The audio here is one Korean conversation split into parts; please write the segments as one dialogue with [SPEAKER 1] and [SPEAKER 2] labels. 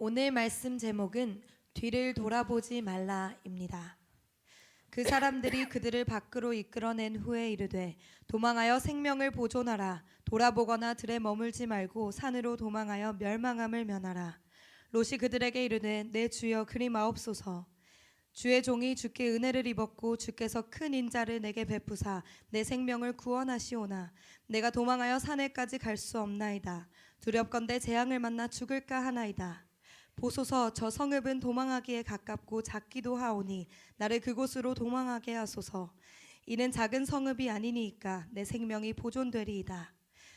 [SPEAKER 1] 오늘 말씀 제목은 뒤를 돌아보지 말라입니다. 그 사람들이 그들을 밖으로 이끌어낸 후에 이르되 도망하여 생명을 보존하라. 돌아보거나 들에 머물지 말고 산으로 도망하여 멸망함을 면하라. 롯이 그들에게 이르되 내 주여 그리 마옵소서. 주의 종이 주께 은혜를 입었고 주께서 큰 인자를 내게 베푸사 내 생명을 구원하시오나 내가 도망하여 산에까지 갈 수 없나이다. 두렵건대 재앙을 만나 죽을까 하나이다. 보소서, 저 성읍은 도망하기에 가깝고 작기도 하오니 나를 그곳으로 도망하게 하소서. 이는 작은 성읍이 아니니이까 내 생명이 보존되리이다.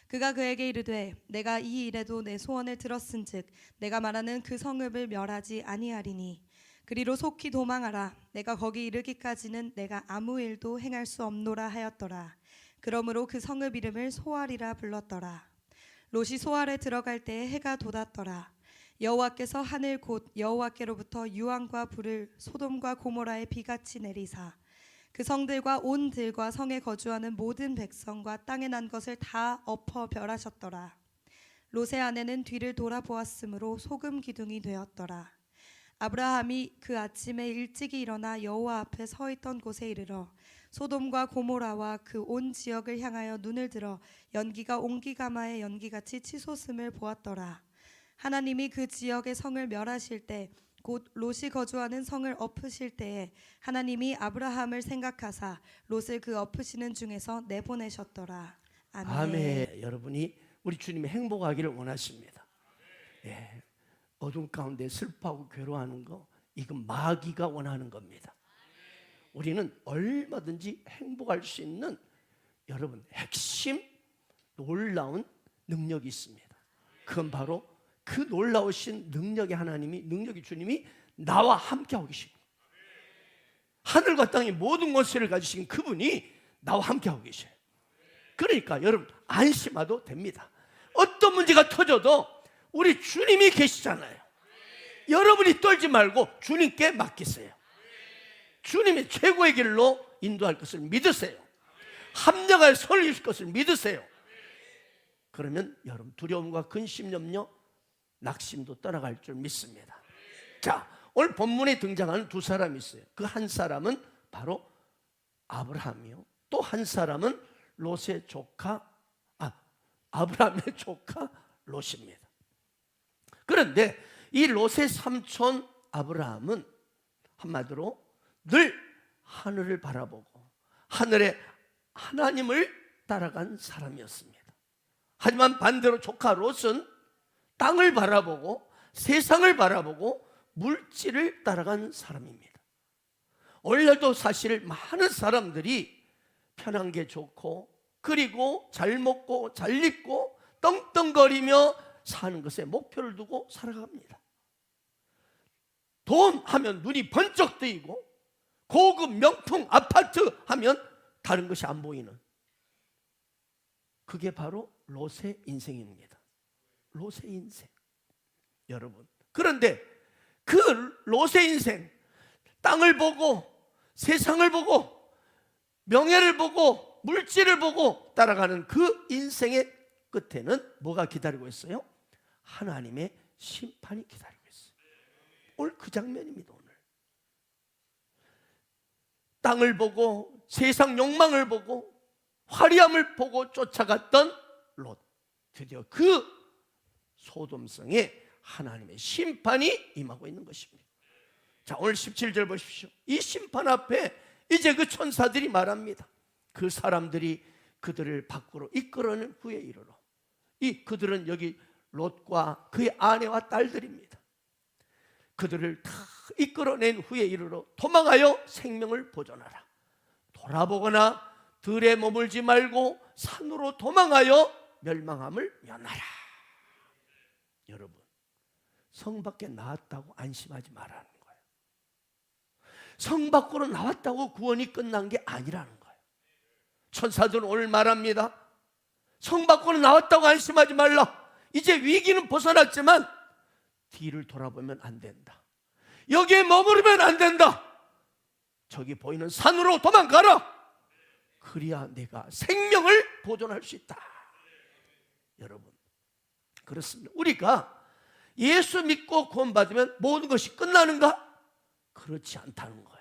[SPEAKER 1] 그가 그에게 이르되 내가 이 일에도 내 소원을 들었은즉 내가 말하는 그 성읍을 멸하지 아니하리니 그리로 속히 도망하라. 내가 거기 이르기까지는 내가 아무 일도 행할 수 없노라 하였더라. 그러므로 그 성읍 이름을 소알이라 불렀더라. 롯이 소알에 들어갈 때에 해가 돋았더라. 여호와께서 하늘 곧 여호와께로부터 유황과 불을 소돔과 고모라에 비같이 내리사 그 성들과 온 들과 성에 거주하는 모든 백성과 땅에 난 것을 다 엎어 멸하셨더라. 롯의 아내는 뒤를 돌아보았으므로 소금 기둥이 되었더라. 아브라함이 그 아침에 일찍이 일어나 여호와 앞에 서 있던 곳에 이르러 소돔과 고모라와 그 온 지역을 향하여 눈을 들어 연기가 옹기가마의 연기같이 치솟음을 보았더라. 하나님이 그 지역의 성을 멸하실 때 곧 롯이 거주하는 성을 엎으실 때에 하나님이 아브라함을 생각하사 롯을 그 엎으시는 중에서 내보내셨더라. 아멘.
[SPEAKER 2] 아멘. 여러분이 우리 주님이 행복하기를 원하십니다. 예, 어둠 가운데 슬퍼하고 괴로워하는 거, 이건 마귀가 원하는 겁니다. 우리는 얼마든지 행복할 수 있는 여러분 핵심 놀라운 능력이 있습니다. 그건 바로 그 놀라우신 능력의 하나님이, 능력의 주님이 나와 함께하고 계십니다. 하늘과 땅의 모든 권세를 가지신 그분이 나와 함께하고 계셔요. 그러니까 여러분 안심하도 됩니다. 어떤 문제가 터져도 우리 주님이 계시잖아요. 여러분이 떨지 말고 주님께 맡기세요. 주님의 최고의 길로 인도할 것을 믿으세요. 합력할 선을 이루실 것을 믿으세요. 그러면 여러분 두려움과 근심, 염려, 낙심도 떠나갈 줄 믿습니다. 자, 오늘 본문에 등장하는 두 사람이 있어요. 그 한 사람은 바로 아브라함이요, 또 한 사람은 롯의 조카, 아브라함의 조카 롯입니다. 그런데 이 롯의 삼촌 아브라함은 한마디로 늘 하늘을 바라보고 하늘의 하나님을 따라간 사람이었습니다. 하지만 반대로 조카 롯은 땅을 바라보고 세상을 바라보고 물질을 따라간 사람입니다. 오늘도 사실 많은 사람들이 편한 게 좋고 그리고 잘 먹고 잘 입고 떵떵거리며 사는 것에 목표를 두고 살아갑니다. 돈 하면 눈이 번쩍 뜨이고 고급 명품 아파트 하면 다른 것이 안 보이는, 그게 바로 롯의 인생입니다. 롯의 인생. 여러분, 그런데 그 롯의 인생, 땅을 보고 세상을 보고 명예를 보고 물질을 보고 따라가는 그 인생의 끝에는 뭐가 기다리고 있어요? 하나님의 심판이 기다리고 있어요. 오늘 그 장면입니다. 오늘 땅을 보고 세상 욕망을 보고 화려함을 보고 쫓아갔던 롯, 드디어 그 소돔성에 하나님의 심판이 임하고 있는 것입니다. 자, 오늘 17절 보십시오. 이 심판 앞에 이제 그 천사들이 말합니다. 그 사람들이 그들을 밖으로 이끌어낸 후에 이르러, 그들은 여기 롯과 그의 아내와 딸들입니다. 그들을 다 이끌어낸 후에 이르러 도망하여 생명을 보존하라. 돌아보거나 들에 머물지 말고 산으로 도망하여 멸망함을 면하라. 여러분, 성 밖에 나왔다고 안심하지 말라는 거예요. 성 밖으로 나왔다고 구원이 끝난 게 아니라는 거예요. 천사들은 오늘 말합니다. 성 밖으로 나왔다고 안심하지 말라. 이제 위기는 벗어났지만 뒤를 돌아보면 안 된다. 여기에 머무르면 안 된다. 저기 보이는 산으로 도망가라. 그래야 내가 생명을 보존할 수 있다. 여러분, 그렇습니다. 우리가 예수 믿고 구원받으면 모든 것이 끝나는가? 그렇지 않다는 거예요.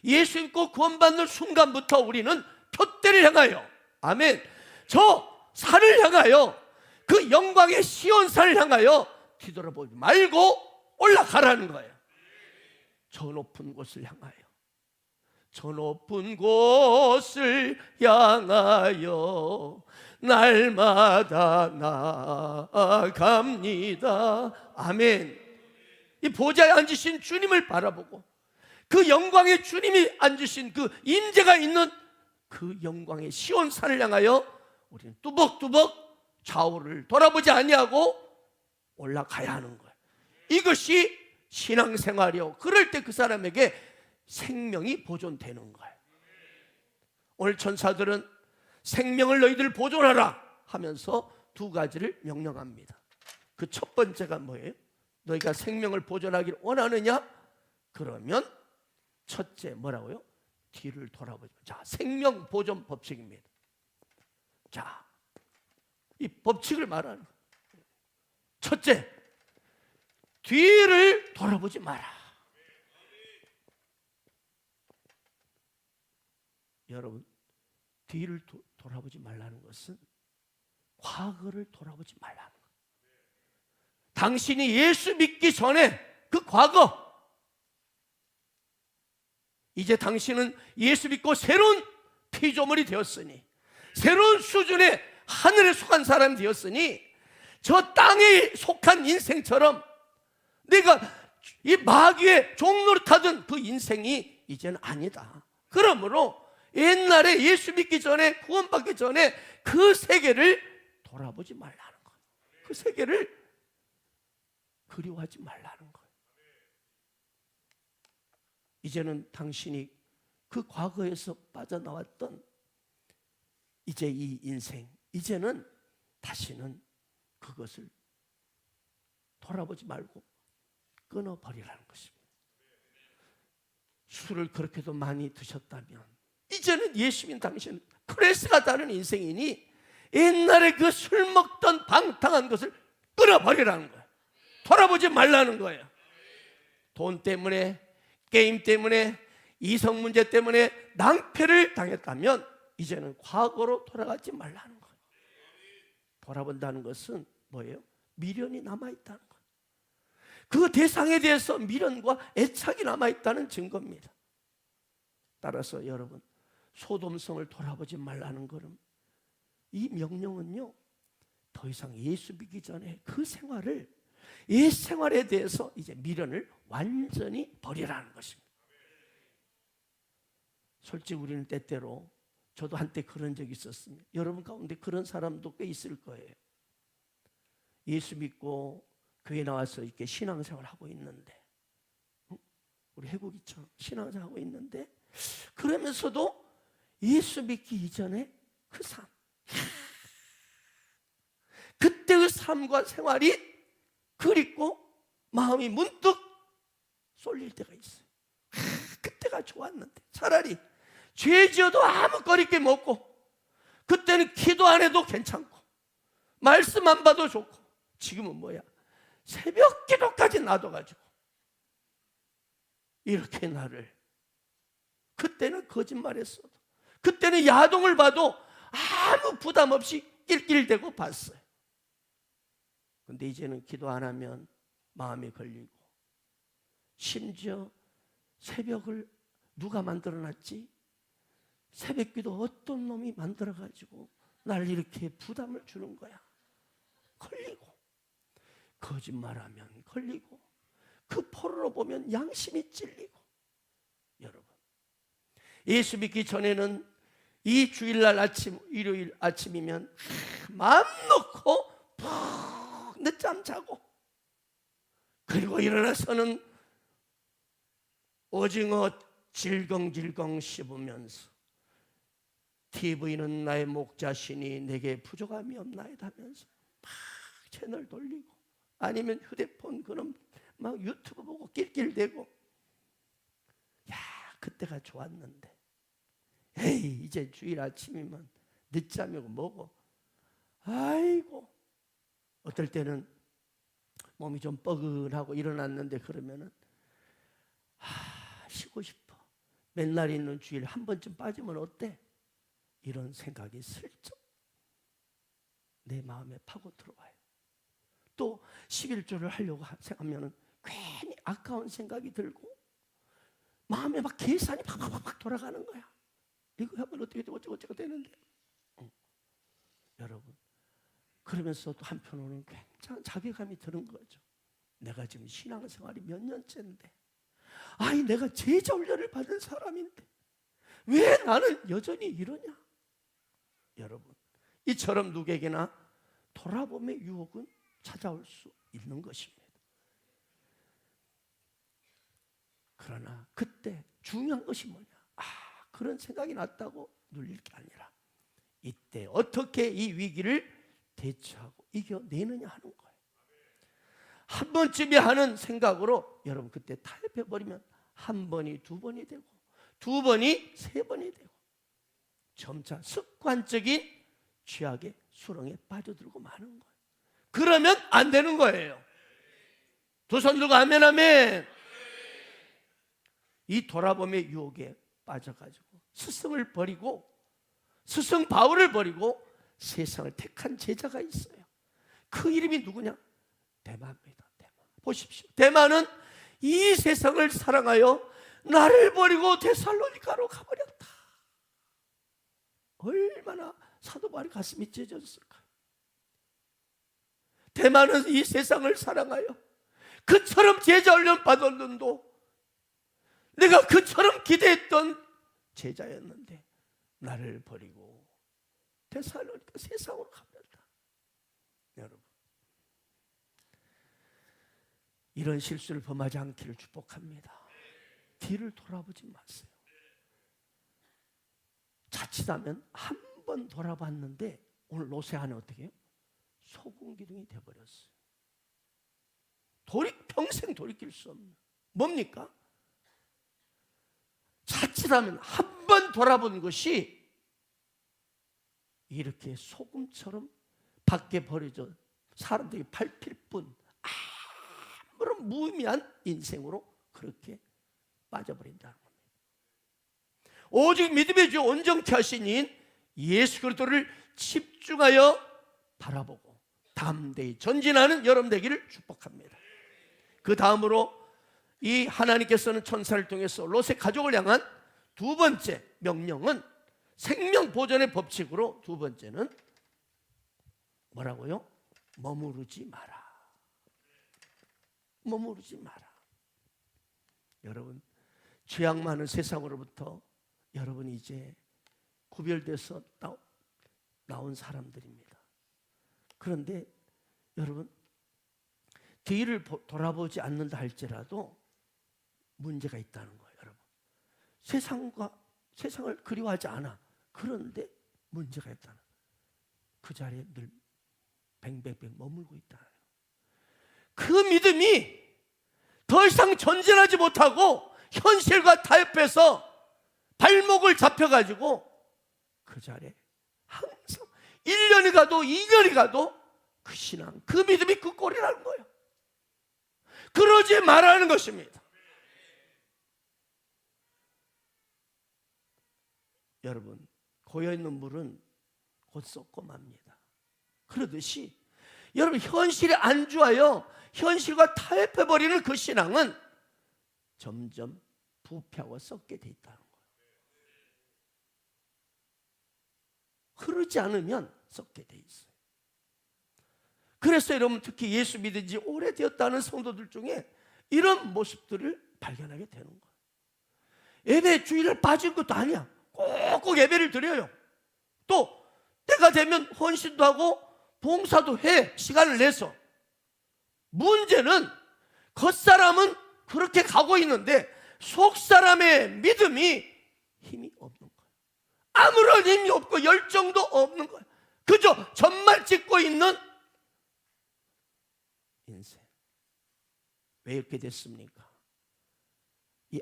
[SPEAKER 2] 예수 믿고 구원받는 순간부터 우리는 표대를 향하여, 아멘, 저 산을 향하여, 그 영광의 시온산을 향하여 뒤돌아보지 말고 올라가라는 거예요. 저 높은 곳을 향하여, 저 높은 곳을 향하여 날마다 나아갑니다. 아멘. 이 보좌에 앉으신 주님을 바라보고 그 영광의 주님이 앉으신 그 임재가 있는 그 영광의 시온산을 향하여 우리는 뚜벅뚜벅 좌우를 돌아보지 아니하고 올라가야 하는 거예요. 이것이 신앙생활이요. 그럴 때 그 사람에게 생명이 보존되는 거예요. 오늘 천사들은 생명을 너희들 보존하라 하면서 두 가지를 명령합니다. 그 첫 번째가 뭐예요? 너희가 생명을 보존하기를 원하느냐? 그러면 첫째 뭐라고요? 뒤를 돌아보자. 자, 생명 보존 법칙입니다. 자, 이 법칙을 말하는 거예요. 첫째, 뒤를 돌아보지 마라. 여러분, 뒤를 돌아보지 말라는 것은 과거를 돌아보지 말라는 거예요. 당신이 예수 믿기 전에 그 과거, 이제 당신은 예수 믿고 새로운 피조물이 되었으니, 새로운 수준의 하늘에 속한 사람이 되었으니, 저 땅에 속한 인생처럼 내가 이 마귀의 종노릇하던 그 인생이 이제는 아니다. 그러므로 옛날에 예수 믿기 전에, 구원받기 전에 그 세계를 돌아보지 말라는 거예요. 그 세계를 그리워하지 말라는 거예요. 이제는 당신이 그 과거에서 빠져나왔던 이제 이 인생, 이제는 다시는 그것을 돌아보지 말고 끊어버리라는 것입니다. 술을 그렇게도 많이 드셨다면 이제는 예수 믿는 당신은 크레스가 다른 인생이니 옛날에 그 술 먹던 방탕한 것을 끊어버리라는 거예요. 돌아보지 말라는 거예요. 돈 때문에, 게임 때문에, 이성 문제 때문에 낭패를 당했다면 이제는 과거로 돌아가지 말라는 거예요. 돌아본다는 것은 뭐예요? 미련이 남아있다는 거예요. 그 대상에 대해서 미련과 애착이 남아있다는 증거입니다. 따라서 여러분, 소돔성을 돌아보지 말라는 것은, 이 명령은요, 더 이상 예수 믿기 전에 그 생활을, 옛 생활에 대해서 이제 미련을 완전히 버리라는 것입니다. 솔직히 우리는 때때로, 저도 한때 그런 적이 있었습니다. 여러분 가운데 그런 사람도 꽤 있을 거예요. 예수 믿고 교회 나와서 이렇게 신앙생활 하고 있는데, 우리 해국이처럼 신앙생활 하고 있는데, 그러면서도 예수 믿기 이전에 그 삶, 그때의 삶과 생활이 그립고 마음이 문득 쏠릴 때가 있어요. 그때가 좋았는데, 차라리 죄 지어도 아무 거리낌 없고, 그때는 기도 안 해도 괜찮고, 말씀 안 봐도 좋고, 지금은 뭐야? 새벽 기도까지 놔둬가지고 이렇게 나를, 그때는 거짓말했어도, 그때는 야동을 봐도 아무 부담 없이 낄낄대고 봤어요. 근데 이제는 기도 안 하면 마음에 걸리고, 심지어 새벽을 누가 만들어놨지? 새벽기도 어떤 놈이 만들어가지고 날 이렇게 부담을 주는 거야. 걸리고, 거짓말하면 걸리고, 그 포로로 보면 양심이 찔리고. 여러분, 예수 믿기 전에는 이 주일날 아침, 일요일 아침이면 마음 놓고 푹 늦잠 자고, 그리고 일어나서는 오징어 질겅질겅 씹으면서 TV는 나의 목자시니 내게 부족함이 없나이다 하면서 막 채널 돌리고, 아니면 휴대폰 그럼 막 유튜브 보고 낄낄대고. 야, 그때가 좋았는데, 에이, 이제 주일 아침이면 늦잠이고 뭐고. 아이고, 어떨 때는 몸이 좀 뻐근하고 일어났는데 그러면은 쉬고 싶어. 맨날 있는 주일 한 번쯤 빠지면 어때? 이런 생각이 슬쩍 내 마음에 파고 들어와요. 또 11조를 하려고 생각하면 괜히 아까운 생각이 들고 마음에 막 계산이 팍팍팍 돌아가는 거야. 이거 하면 어떻게 되고 어쩌고 되는데. 여러분, 그러면서 또 한편으로는 굉장한 자괴감이 드는 거죠. 내가 지금 신앙생활이 몇 년째인데, 아니 내가 제자 훈련을 받은 사람인데 왜 나는 여전히 이러냐? 여러분, 이처럼 누구에게나 돌아봄의 유혹은 찾아올 수 있는 것입니다. 그러나 그때 중요한 것이 뭐냐? 그런 생각이 났다고 눌릴 게 아니라 이때 어떻게 이 위기를 대처하고 이겨내느냐 하는 거예요. 한 번쯤에 하는 생각으로 여러분 그때 타협해버리면 한 번이 두 번이 되고 두 번이 세 번이 되고 점차 습관적인 죄악의 수렁에 빠져들고 마는 거예요. 그러면 안 되는 거예요. 두 손 들고 아멘 아멘. 이 돌아봄의 유혹에 빠져가지고 스승을 버리고 스승 바울을 버리고 세상을 택한 제자가 있어요. 그 이름이 누구냐? 데마입니다. 데마. 보십시오. 데마는 이 세상을 사랑하여 나를 버리고 데살로니가로 가버렸다. 얼마나 사도 바울의 가슴이 찢어졌을까? 데마는 이 세상을 사랑하여 그처럼 제자 훈련 받았는도 내가 그처럼 기대했던 제자였는데 나를 버리고 데살로니가 세상으로 가버렸다. 여러분, 이런 실수를 범하지 않기를 축복합니다. 뒤를 돌아보지 마세요. 자칫하면 한 번 돌아봤는데 오늘 로세 안에 어떻게 해요? 소금 기둥이 되어버렸어요. 평생 돌이킬 수 없는 뭡니까? 자칫하면 한 번 돌아본 것이 이렇게 소금처럼 밖에 버려져 사람들이 밟힐 뿐 아무런 무의미한 인생으로 그렇게 빠져버린다는 겁니다. 오직 믿음의 주 온전케 하신 이인 예수 그리스도를 집중하여 바라보고 담대히 전진하는 여러분 되기를 축복합니다. 그 다음으로 이 하나님께서는 천사를 통해서 롯의 가족을 향한 두 번째 명령은 생명 보존의 법칙으로 두 번째는 뭐라고요? 머무르지 마라. 머무르지 마라. 여러분, 죄악 많은 세상으로부터 여러분이 이제 구별돼서 나온 사람들입니다. 그런데 여러분, 뒤를 돌아보지 않는다 할지라도 문제가 있다는 거예요. 여러분, 세상을 그리워하지 않아. 그런데 문제가 있다는 거예요. 그 자리에 늘 뱅뱅뱅 머물고 있다. 그 믿음이 더 이상 전진하지 못하고 현실과 타협해서 발목을 잡혀가지고 그 자리에 항상 1년이 가도 2년이 가도 그 신앙, 그 믿음이 그 꼴이라는 거예요. 그러지 말라는 것입니다. 여러분, 고여있는 물은 곧 썩고 맙니다. 그러듯이 여러분, 현실에 안주하여 현실과 타협해버리는 그 신앙은 점점 부패하고 썩게 돼 있다는 거예요. 그러지 않으면 썩게 돼 있어요. 그래서 여러분, 특히 예수 믿은 지 오래되었다는 성도들 중에 이런 모습들을 발견하게 되는 거예요. 예배 주일을 빠진 것도 아니야. 꼭 예배를 드려요. 또 때가 되면 헌신도 하고 봉사도 해. 시간을 내서. 문제는 겉사람은 그렇게 가고 있는데 속사람의 믿음이 힘이 없는 거예요. 아무런 힘이 없고 열정도 없는 거예요. 그저 전말 찍고 있는 인생. 왜 이렇게 됐습니까? 이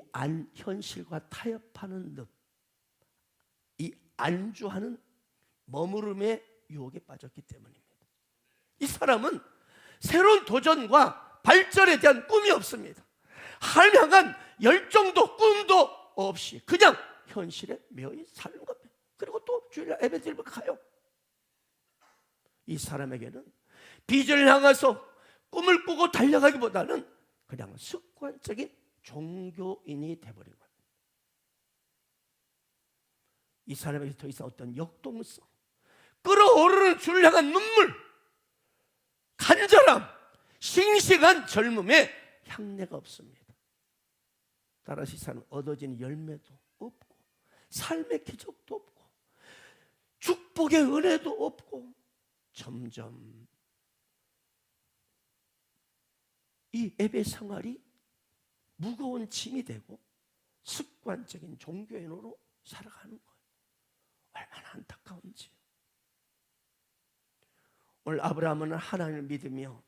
[SPEAKER 2] 현실과 타협하는 늪, 이 안주하는 머무름의 유혹에 빠졌기 때문입니다. 이 사람은 새로운 도전과 발전에 대한 꿈이 없습니다. 하나님 향한 열정도 꿈도 없이 그냥 현실에 매여 사는 겁니다. 그리고 또 주일날 예배드리러 가요. 이 사람에게는 비전을 향해서 꿈을 꾸고 달려가기보다는 그냥 습관적인 종교인이 돼버린 거예요. 이 사람에게 더 이상 어떤 역동성, 끓어오르는 주를 향한 눈물, 간절함, 싱싱한 젊음의 향내가 없습니다. 따라서 이 사람은 얻어진 열매도 없고 삶의 기적도 없고 축복의 은혜도 없고 점점 이 예배 생활이 무거운 짐이 되고 습관적인 종교인으로 살아가는 거예요. 얼마나 안타까운지. 오늘 아브라함은 하나님을 믿으며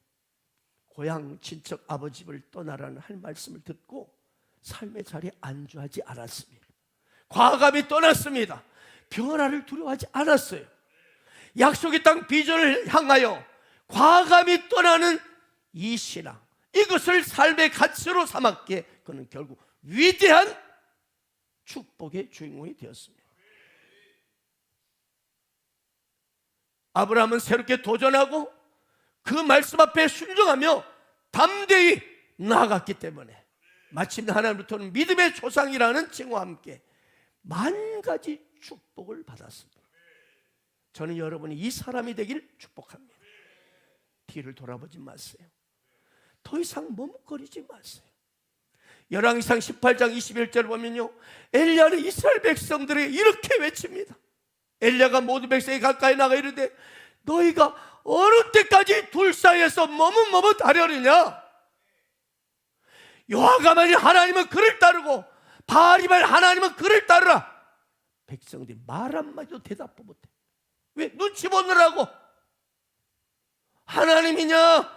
[SPEAKER 2] 고향 친척 아버지 집을 떠나라는 할 말씀을 듣고 삶의 자리에 안주하지 않았습니다. 과감히 떠났습니다. 변화를 두려워하지 않았어요. 약속의 땅 비전을 향하여 과감히 떠나는 이 신앙, 이것을 삶의 가치로 삼았기에 그는 결국 위대한 축복의 주인공이 되었습니다. 아브라함은 새롭게 도전하고 그 말씀 앞에 순종하며 담대히 나아갔기 때문에 마침내 하나님부터는 믿음의 조상이라는 칭호와 함께 만 가지 축복을 받았습니다. 저는 여러분이 이 사람이 되길 축복합니다. 뒤를 돌아보지 마세요. 더 이상 머뭇거리지 마세요. 열왕기상 18장 21절을 보면요, 엘리야는 이스라엘 백성들에게 이렇게 외칩니다. 엘리야가 모든 백성이 가까이 나가 이르되 너희가 어느 때까지 둘 사이에서 머뭇머뭇하려느냐? 여호와가 만일 하나님은 그를 따르고 바알이 만일 하나님은 그를 따르라. 백성들이 말 한마디도 대답도 못해. 왜? 눈치 보느라고. 하나님이냐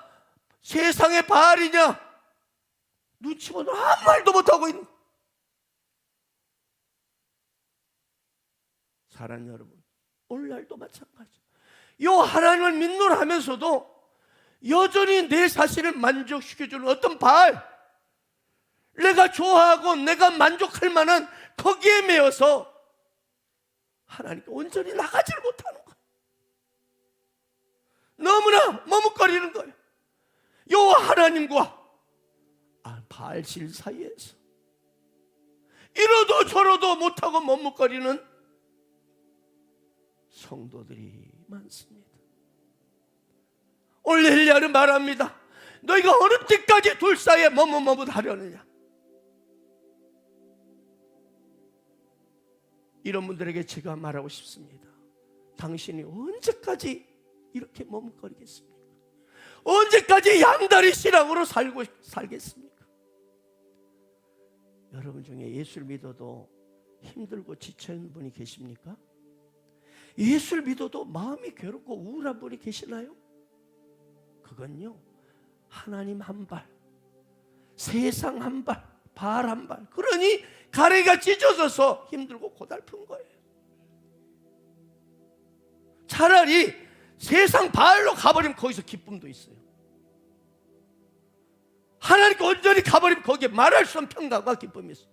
[SPEAKER 2] 세상의 바알이냐 눈치 보느라 아무 말도 못하고 있는. 사랑하는 여러분, 오늘날도 마찬가지. 요 하나님을 믿노라 하면서도 여전히 내 자신을 만족시켜주는 어떤 바알, 내가 좋아하고 내가 만족할 만한 거기에 매여서 하나님께 온전히 나가지를 못하는 거예요. 너무나 머뭇거리는 거예요. 요 하나님과 바알실 사이에서 이러도 저러도 못하고 머뭇거리는 성도들이 많습니다. 오늘 엘리야는 말합니다. 너희가 어느 때까지 둘 사이에 머뭇머뭇하려느냐? 이런 분들에게 제가 말하고 싶습니다. 당신이 언제까지 이렇게 머뭇거리겠습니까? 언제까지 양다리 신앙으로 살겠습니까? 여러분 중에 예수를 믿어도 힘들고 지쳐있는 분이 계십니까? 예수를 믿어도 마음이 괴롭고 우울한 분이 계시나요? 그건요, 하나님 한 발, 세상 한 발, 바알 한 발, 그러니 가래가 찢어져서 힘들고 고달픈 거예요. 차라리 세상 바알로 가버리면 거기서 기쁨도 있어요. 하나님께 온전히 가버리면 거기에 말할 수 없는 평강과 기쁨이 있어요.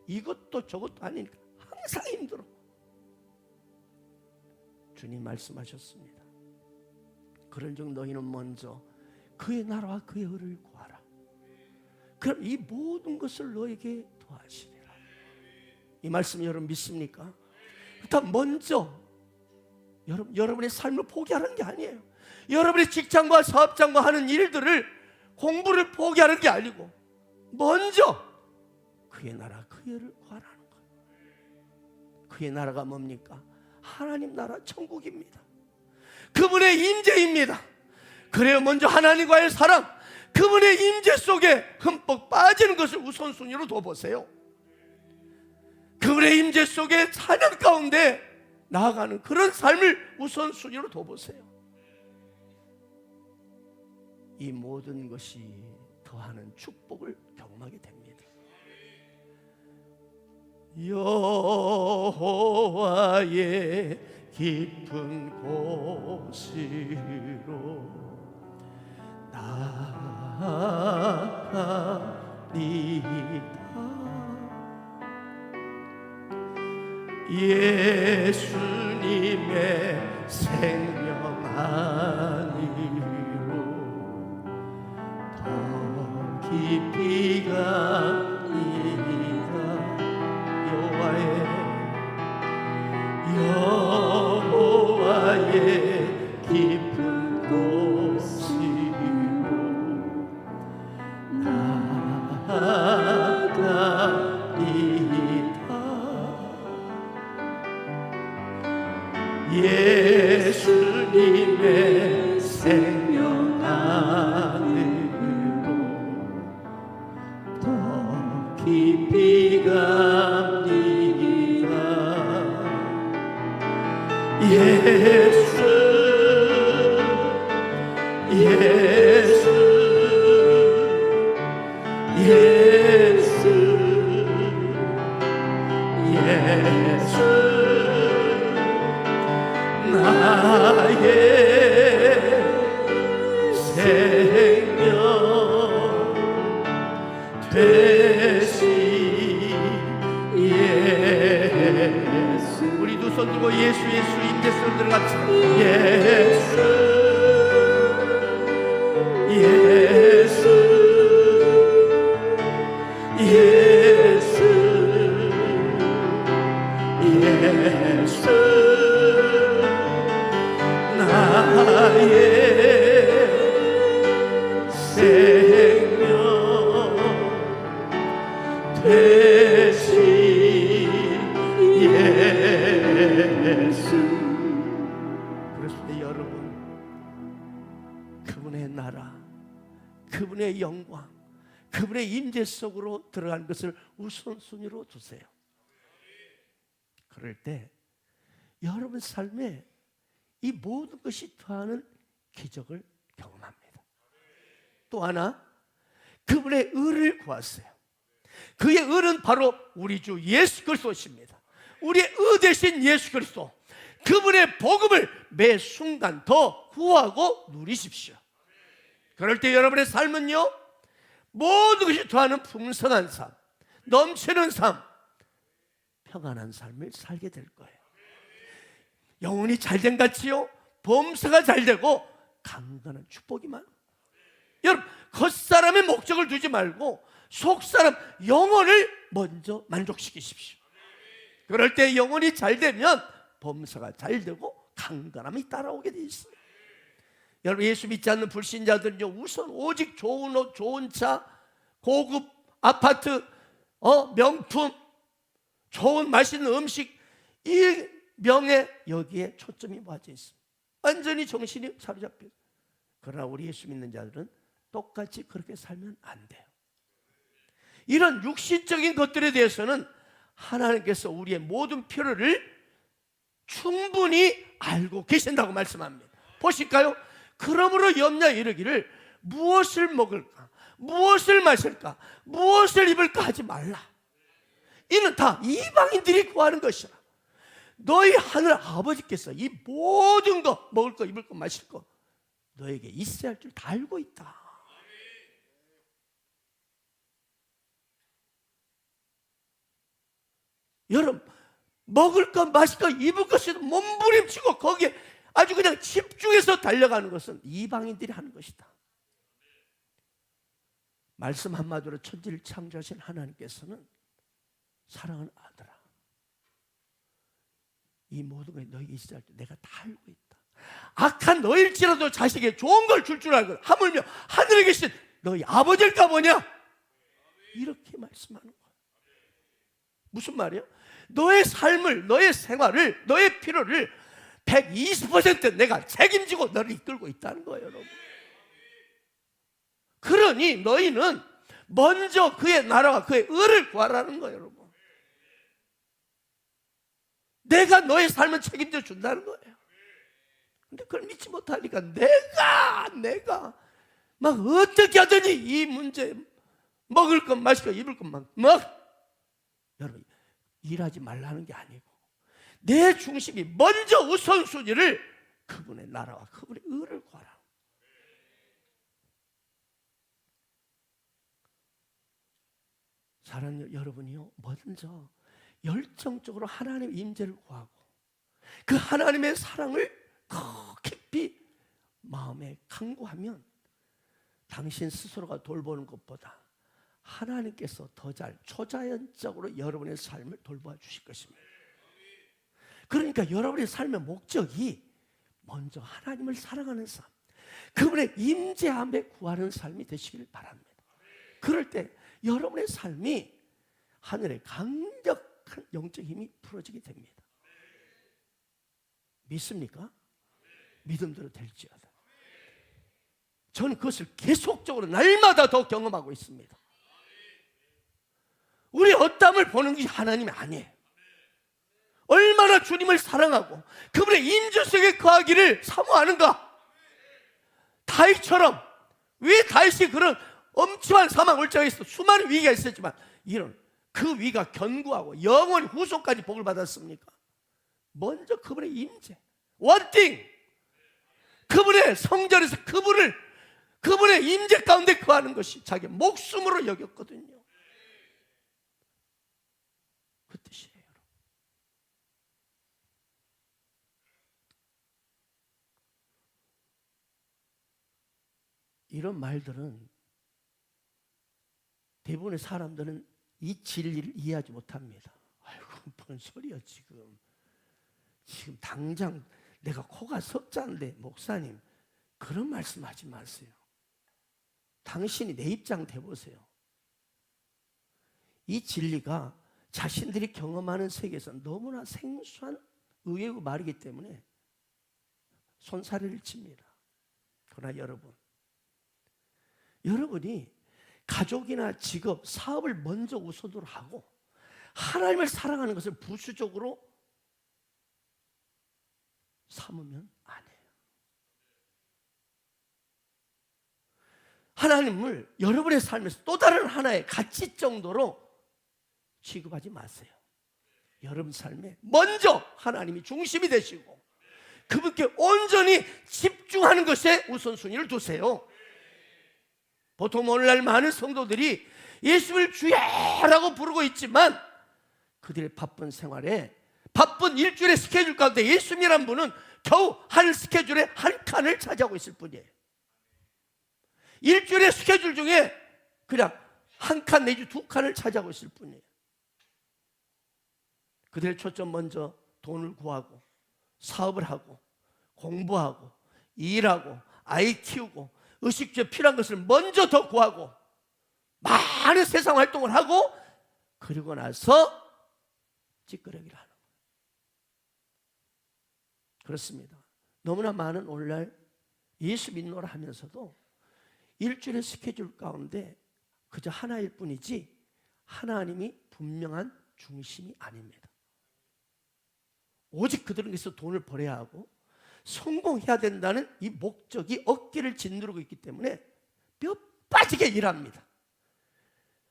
[SPEAKER 2] 이것도 저것도 아니니까 항상 힘들어. 주님 말씀하셨습니다. 그런즉 너희는 먼저 그의 나라와 그의 의를 구하라. 그럼 이 모든 것을 너에게 더하시리라. 이 말씀 여러분 믿습니까? 일단 먼저 여러분의 삶을 포기하는 게 아니에요. 여러분의 직장과 사업장과 하는 일들을, 공부를 포기하는 게 아니고 먼저 그의 나라 그의 의를 구하라는 거예요. 그의 나라가 뭡니까? 하나님 나라 천국입니다. 그분의 임재입니다. 그래요, 먼저 하나님과의 사랑, 그분의 임재 속에 흠뻑 빠지는 것을 우선순위로 둬보세요. 그분의 임재 속에 사는 가운데 나아가는 그런 삶을 우선순위로 둬보세요. 이 모든 것이 더하는 축복을 경험하게 됩니다. 여호와의 깊은 곳으로 나 예수님의 생명 안으로 더 깊이 갑니다. 여호와의 깊은 곳으로 나아가리다. 예수님의 생명 안으로 더 깊이 갑니다. 예수 예수 예수 예수 나의 생명 되시 예수. 우리 두 손 들고 예수 예수 임재스로 들어갑시다. 예수 예수 예수 예수 나의 생명 되시 예수. 그렇습니다. 여러분, 그분의 나라, 그분의 영광, 그분의 임재 속으로 들어간 것을 우선순위로 두세요. 그럴 때 여러분 삶에 이 모든 것이 더하는 기적을 경험합니다. 또 하나, 그분의 의를 구하세요. 그의 의는 바로 우리 주 예수 그리스도십니다. 우리의 의 대신 예수 그리스도, 그분의 복음을 매 순간 더 구하고 누리십시오. 그럴 때 여러분의 삶은요, 모든 것이 더하는 풍성한 삶, 넘치는 삶, 평안한 삶을 살게 될 거예요. 영혼이 잘된 같이요, 범사가 잘되고 강건한 축복이 많아요. 여러분, 겉사람의 목적을 두지 말고 속사람, 영혼을 먼저 만족시키십시오. 그럴 때 영혼이 잘되면 범사가 잘되고 강건함이 따라오게 돼 있어요. 여러분, 예수 믿지 않는 불신자들은요, 우선 오직 좋은 옷, 좋은 차, 고급 아파트, 명품, 좋은 맛있는 음식, 이 명예, 여기에 초점이 맞아 있습니다. 완전히 정신이 사로잡혀요. 그러나 우리 예수 믿는 자들은 똑같이 그렇게 살면 안 돼요. 이런 육신적인 것들에 대해서는 하나님께서 우리의 모든 필요를 충분히 알고 계신다고 말씀합니다. 보실까요? 그러므로 염려에 이르기를 무엇을 먹을까, 무엇을 마실까, 무엇을 입을까 하지 말라. 이는 다 이방인들이 구하는 것이라. 너희 하늘 아버지께서 이 모든 거, 먹을 거, 입을 거, 마실 거 너에게 있어야 할 줄 다 알고 있다. 여러분, 먹을 것, 마실 것, 입을 것에도 몸부림치고 거기에 아주 그냥 집중해서 달려가는 것은 이방인들이 하는 것이다. 말씀 한마디로 천지를 창조하신 하나님께서는 사랑하는 아들아, 이 모든 것이 너에게 있어야 할 줄 내가 다 알고 있다. 악한 너일지라도 자식에게 좋은 걸 줄 줄 알고 하물며 하늘에 계신 너희 아버지일까 보냐. 이렇게 말씀하는 거야. 무슨 말이에요? 너의 삶을, 너의 생활을, 너의 필요를 120% 내가 책임지고 너를 이끌고 있다는 거예요, 여러분. 그러니 너희는 먼저 그의 나라와 그의 의를 구하라는 거예요, 여러분. 내가 너의 삶을 책임져 준다는 거예요. 근데 그걸 믿지 못하니까 내가 막 어떻게 하더니 이 문제, 먹을 것, 마실 것, 입을 것만 여러분, 일하지 말라는 게 아니고 내 중심이 먼저 우선순위를 그분의 나라와 그분의 의를 구하라. 사랑하는 여러분이요, 먼저 열정적으로 하나님의 임재를 구하고 그 하나님의 사랑을 더 깊이 마음에 간구하면 당신 스스로가 돌보는 것보다 하나님께서 더 잘 초자연적으로 여러분의 삶을 돌봐 주실 것입니다. 그러니까 여러분의 삶의 목적이 먼저 하나님을 사랑하는 삶, 그분의 임재함에 구하는 삶이 되시길 바랍니다. 그럴 때 여러분의 삶이 하늘의 강력한 영적 힘이 풀어지게 됩니다. 믿습니까? 믿음대로 될지어다. 저는 그것을 계속적으로 날마다 더 경험하고 있습니다. 우리 어땀을 보는 것이 하나님이 아니에요. 얼마나 주님을 사랑하고 그분의 임재 속에 거하기를 사모하는가. 다윗처럼, 왜 다윗이 그런 엄청난 사망 올자가 있어 수많은 위기가 있었지만 이런 그 위가 견고하고 영원히 후손까지 복을 받았습니까? 먼저 그분의 임재, 원띵, 그분의 성전에서 그분의 임재 가운데 거하는 것이 자기 목숨으로 여겼거든요. 그 뜻이에요. 이런 말들은 대부분의 사람들은 이 진리를 이해하지 못합니다. 아이고, 뭔 소리야 지금 당장 내가 코가 석자인데 목사님 그런 말씀하지 마세요. 당신이 내 입장 대보세요. 이 진리가 자신들이 경험하는 세계에서 너무나 생소한 의외의 말이기 때문에 손사래를 칩니다. 그러나 여러분이 가족이나 직업, 사업을 먼저 우선으로 하고 하나님을 사랑하는 것을 부수적으로 삼으면 안 해요. 하나님을 여러분의 삶에서 또 다른 하나의 가치 정도로 취급하지 마세요. 여러분 삶에 먼저 하나님이 중심이 되시고 그분께 온전히 집중하는 것에 우선순위를 두세요. 보통 오늘날 많은 성도들이 예수를 주야라고 부르고 있지만 그들의 바쁜 생활에 바쁜 일주일의 스케줄 가운데 예수님이란 분은 겨우 한 스케줄에 한 칸을 차지하고 있을 뿐이에요. 일주일의 스케줄 중에 그냥 한 칸 내지 두 칸을 차지하고 있을 뿐이에요. 그들의 초점 먼저 돈을 구하고 사업을 하고 공부하고 일하고 아이 키우고 의식주에 필요한 것을 먼저 더 구하고 많은 세상 활동을 하고 그리고 나서 찌끄러기를 하는 거예요. 그렇습니다. 너무나 많은 오늘날 예수 믿노라 하면서도 일주일의 스케줄 가운데 그저 하나일 뿐이지 하나님이 분명한 중심이 아닙니다. 오직 그들은 그래서 돈을 벌어야 하고 성공해야 된다는 이 목적이 어깨를 짓누르고 있기 때문에 뼈 빠지게 일합니다.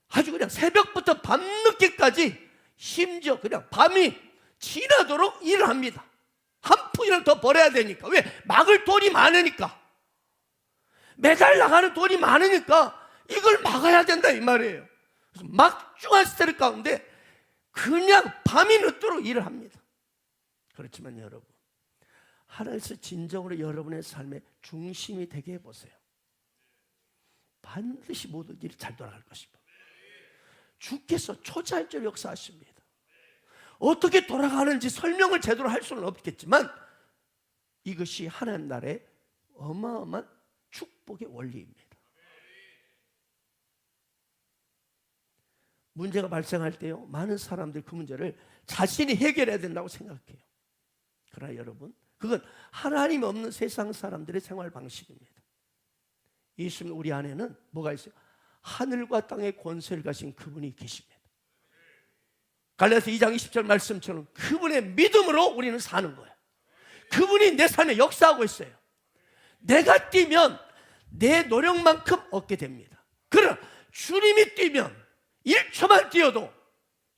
[SPEAKER 2] 아주 그냥 새벽부터 밤늦게까지 심지어 그냥 밤이 지나도록 일을 합니다. 한 푼이라도 더 벌어야 되니까. 왜? 막을 돈이 많으니까. 매달 나가는 돈이 많으니까 이걸 막아야 된다 이 말이에요. 그래서 막중한 스트레스 가운데 그냥 밤이 늦도록 일을 합니다. 그렇지만 여러분, 하나님께서 진정으로 여러분의 삶의 중심이 되게 해보세요. 반드시 모든 일이 잘 돌아갈 것입니다. 주께서 초자연적으로 역사하십니다. 어떻게 돌아가는지 설명을 제대로 할 수는 없겠지만 이것이 하나님 나라의 어마어마한 축복의 원리입니다. 문제가 발생할 때요, 많은 사람들이 그 문제를 자신이 해결해야 된다고 생각해요. 그러나 여러분, 그건 하나님 없는 세상 사람들의 생활 방식입니다. 예수님 우리 안에는 뭐가 있어요? 하늘과 땅의 권세를 가진 그분이 계십니다. 갈라디아서 2장 20절 말씀처럼 그분의 믿음으로 우리는 사는 거예요. 그분이 내 삶에 역사하고 있어요. 내가 뛰면 내 노력만큼 얻게 됩니다. 그러나 주님이 뛰면 1초만 뛰어도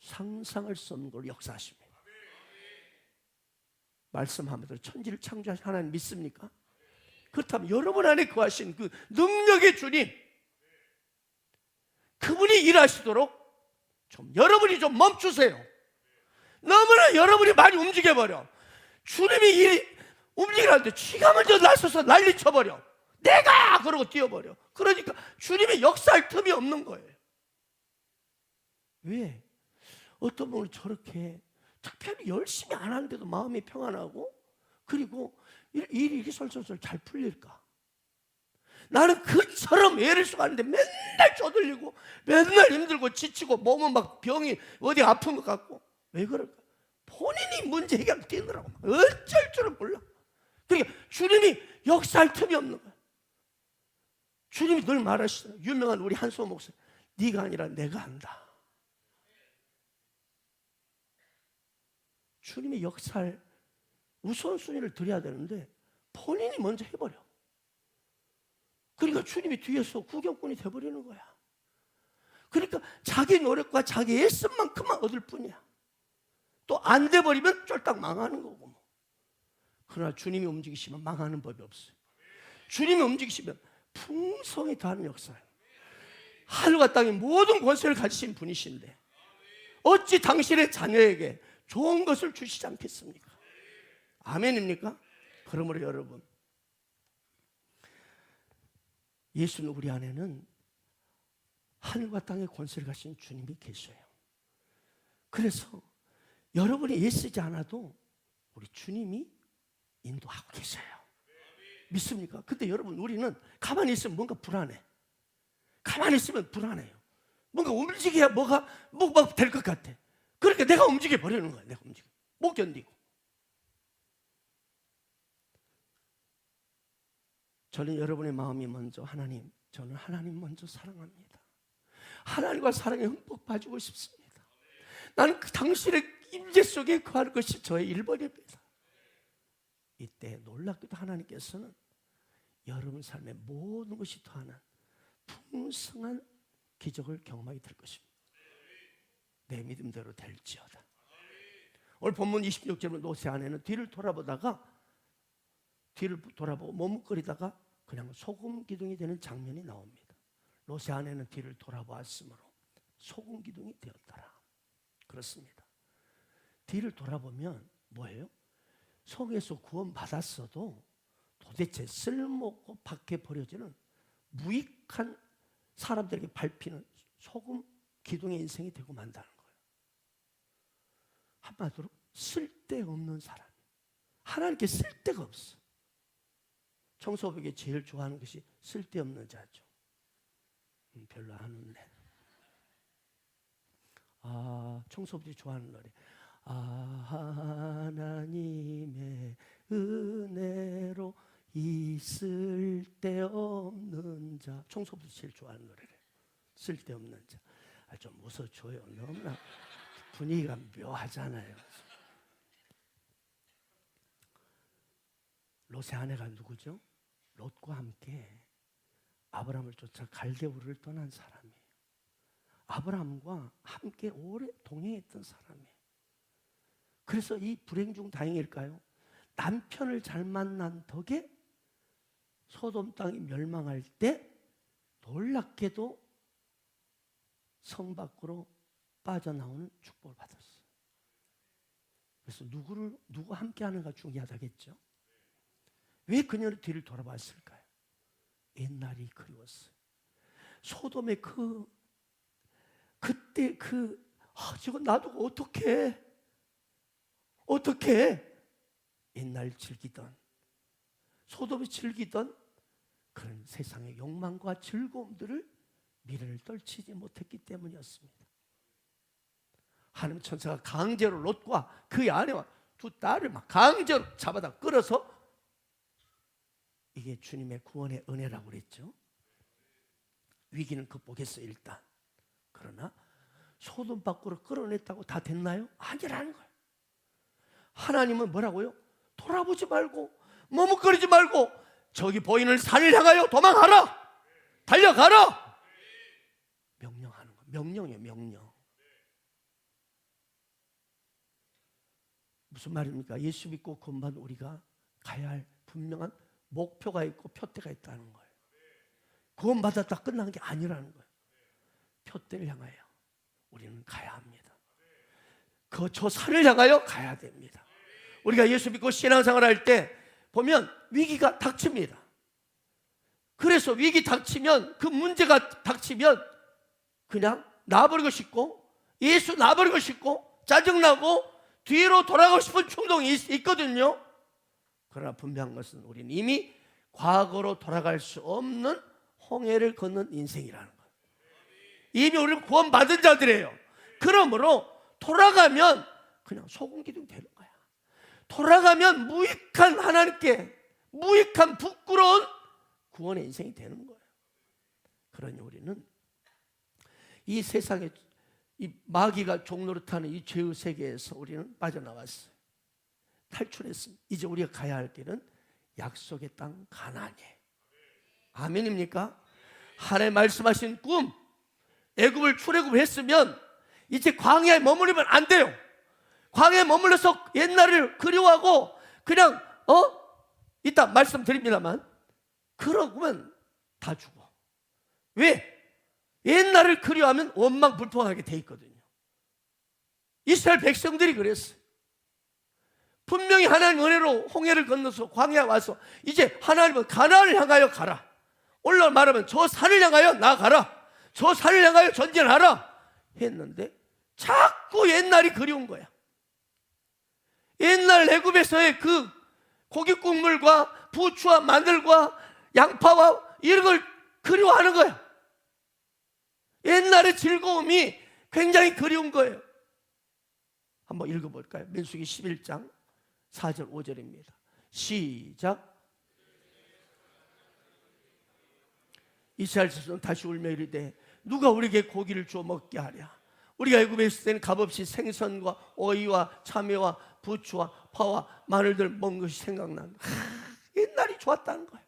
[SPEAKER 2] 상상할 수 없는 걸 역사하십니다. 말씀하면서 천지를 창조하신 하나님 믿습니까? 그렇다면 여러분 안에 거하신 그 능력의 주님, 그분이 일하시도록 여러분이 좀 멈추세요. 너무나 여러분이 많이 움직여버려. 주님이 이 움직이라는데 쥐가 먼저 나서서 난리 쳐버려. 내가! 그러고 뛰어버려. 그러니까 주님이 역사할 틈이 없는 거예요. 왜? 어떤 분은 저렇게 특별히 열심히 안 하는데도 마음이 평안하고, 그리고 일이 설설설 잘 풀릴까? 나는 그처럼 애를 써가는데 맨날 쪼들리고 맨날 힘들고 지치고 몸은 막 병이 어디 아픈 것 같고. 왜 그럴까? 본인이 문제 해결 뛰느라고 어쩔 줄은 몰라. 그러니까 주님이 역사할 틈이 없는 거야. 주님이 늘 말하시잖아요. 유명한 우리 한소 목사님, 네가 아니라 내가 한다. 주님이 역사할 우선순위를 드려야 되는데 본인이 먼저 해버려. 그러니까 주님이 뒤에서 구경꾼이 돼버리는 거야. 그러니까 자기 노력과 자기 애쓴만큼만 얻을 뿐이야. 또 안 돼버리면 쫄딱 망하는 거고 뭐. 그러나 주님이 움직이시면 망하는 법이 없어요. 주님이 움직이시면 풍성히 더하는 역사예요. 하늘과 땅의 모든 권세를 가지신 분이신데 어찌 당신의 자녀에게 좋은 것을 주시지 않겠습니까? 아멘입니까? 그러므로 여러분, 예수는 우리 안에는 하늘과 땅의 권세를 가진 주님이 계셔요. 그래서 여러분이 애쓰지 않아도 우리 주님이 인도하고 계셔요. 믿습니까? 근데 여러분, 우리는 가만히 있으면 뭔가 불안해. 가만히 있으면 불안해요. 뭔가 움직여야 뭐가 될 것 같아. 그러니까 내가 움직여 버리는 거야. 내가 움직여. 못 견디고. 저는 여러분의 마음이 먼저 하나님, 저는 하나님 먼저 사랑합니다. 하나님과 사랑에 흠뻑 빠지고 싶습니다. 나는 그 당신의 임재 속에 거하는 것이 저의 1번입니다. 이때 놀랍게도 하나님께서는 여러분 삶의 모든 것이 더하는 풍성한 기적을 경험하게 될 것입니다. 내 믿음대로 될지어다. 오늘 본문 26절은 노새 아내는 뒤를 돌아보고 머뭇거리다가 그냥 소금 기둥이 되는 장면이 나옵니다. 노새 아내는 뒤를 돌아보았으므로 소금 기둥이 되었더라. 그렇습니다. 뒤를 돌아보면 뭐예요? 성에서 구원받았어도 도대체 쓸모없고 밖에 버려지는 무익한 사람들에게 밟히는 소금 기둥의 인생이 되고 만다는 거예요. 한마디로 쓸데없는 사람. 하나님께 쓸데가 없어. 청소부에게 제일 좋아하는 것이 쓸데없는 자죠. 별로 안 웃네. 청소부들이 좋아하는 노래. 하나님의 은혜로 이 쓸데없는 자. 청소부들이 제일 좋아하는 노래래. 쓸데없는 자. 좀 웃어줘요. 너무나 분위기가 묘하잖아요. 롯의 아내가 누구죠? 롯과 함께 아브라함을 쫓아 갈대우를 떠난 사람이에요. 아브라함과 함께 오래 동행했던 사람이에요. 그래서 이 불행 중 다행일까요? 남편을 잘 만난 덕에 소돔 땅이 멸망할 때 놀랍게도 성 밖으로 빠져나오는 축복을 받았어요. 그래서 누구 함께 하는가 중요하다겠죠? 왜 그녀는 뒤를 돌아봤을까요? 옛날이 그리웠어요. 소돔의 그때 저거 놔두고 어떻게 옛날 즐기던, 소돔이 즐기던 그런 세상의 욕망과 즐거움들을 미래를 떨치지 못했기 때문이었습니다. 하나님 천사가 강제로 롯과 그의 아내와 두 딸을 막 강제로 잡아다 끌어서, 이게 주님의 구원의 은혜라고 그랬죠. 위기는 극복했어요 일단. 그러나 소돔 밖으로 끌어냈다고 다 됐나요? 아니라는 거예요. 하나님은 뭐라고요? 돌아보지 말고 머뭇거리지 말고 저기 보이는 산을 향하여 도망하라, 달려가라, 명령하는 거예요. 명령이에요. 명령. 무슨 말입니까? 예수 믿고 구원받은 우리가 가야 할 분명한 목표가 있고 표대가 있다는 거예요. 구원받았다 끝나는 게 아니라는 거예요. 표대를 향하여 우리는 가야 합니다. 저 산을 향하여 가야 됩니다. 우리가 예수 믿고 신앙생활 할 때 보면 위기가 닥칩니다. 그래서 위기 닥치면, 그 문제가 닥치면 그냥 놔버리고 싶고, 예수 놔버리고 싶고, 짜증나고 뒤로 돌아가고 싶은 충동이 있거든요. 그러나 분명한 것은 우리는 이미 과거로 돌아갈 수 없는 홍해를 걷는 인생이라는 거예요. 이미 우리는 구원받은 자들이에요. 그러므로 돌아가면 그냥 소금기둥 되는 거야. 돌아가면 무익한, 하나님께 무익한 부끄러운 구원의 인생이 되는 거예요. 그러니 우리는 이 세상에 이 마귀가 종노릇하는 이 죄의 세계에서 우리는 빠져나왔어요. 탈출했습니다. 이제 우리가 가야 할 길은 약속의 땅 가나안이에요. 아멘입니까? 하나님 말씀하신 꿈, 애굽을 출애굽했으면 이제 광야에 머무르면 안 돼요. 광야에 머물러서 옛날을 그리워하고 그냥 이따 말씀드립니다만, 그러고면 다 죽어. 왜? 옛날을 그리워하면 원망불평하게 돼 있거든요. 이스라엘 백성들이 그랬어요. 분명히 하나님 은혜로 홍해를 건너서 광야에 와서 이제 하나님은 가나안을 향하여 가라, 오늘 말하면 저 산을 향하여 나가라, 저 산을 향하여 전진하라 했는데 자꾸 옛날이 그리운 거야. 옛날 애굽에서의 그 고기 국물과 부추와 마늘과 양파와 이런 걸 그리워하는 거야. 옛날의 즐거움이 굉장히 그리운 거예요. 한번 읽어볼까요? 민수기 11장 4절 5절입니다. 시작. 이스라엘 자손은 다시 울며 이르되 누가 우리에게 고기를 주어 먹게 하랴. 우리가 애굽에 있을 때는 값없이 생선과 오이와 참외와 부추와 파와 마늘들 먹은 것이 생각난다. 옛날이 좋았다는 거예요.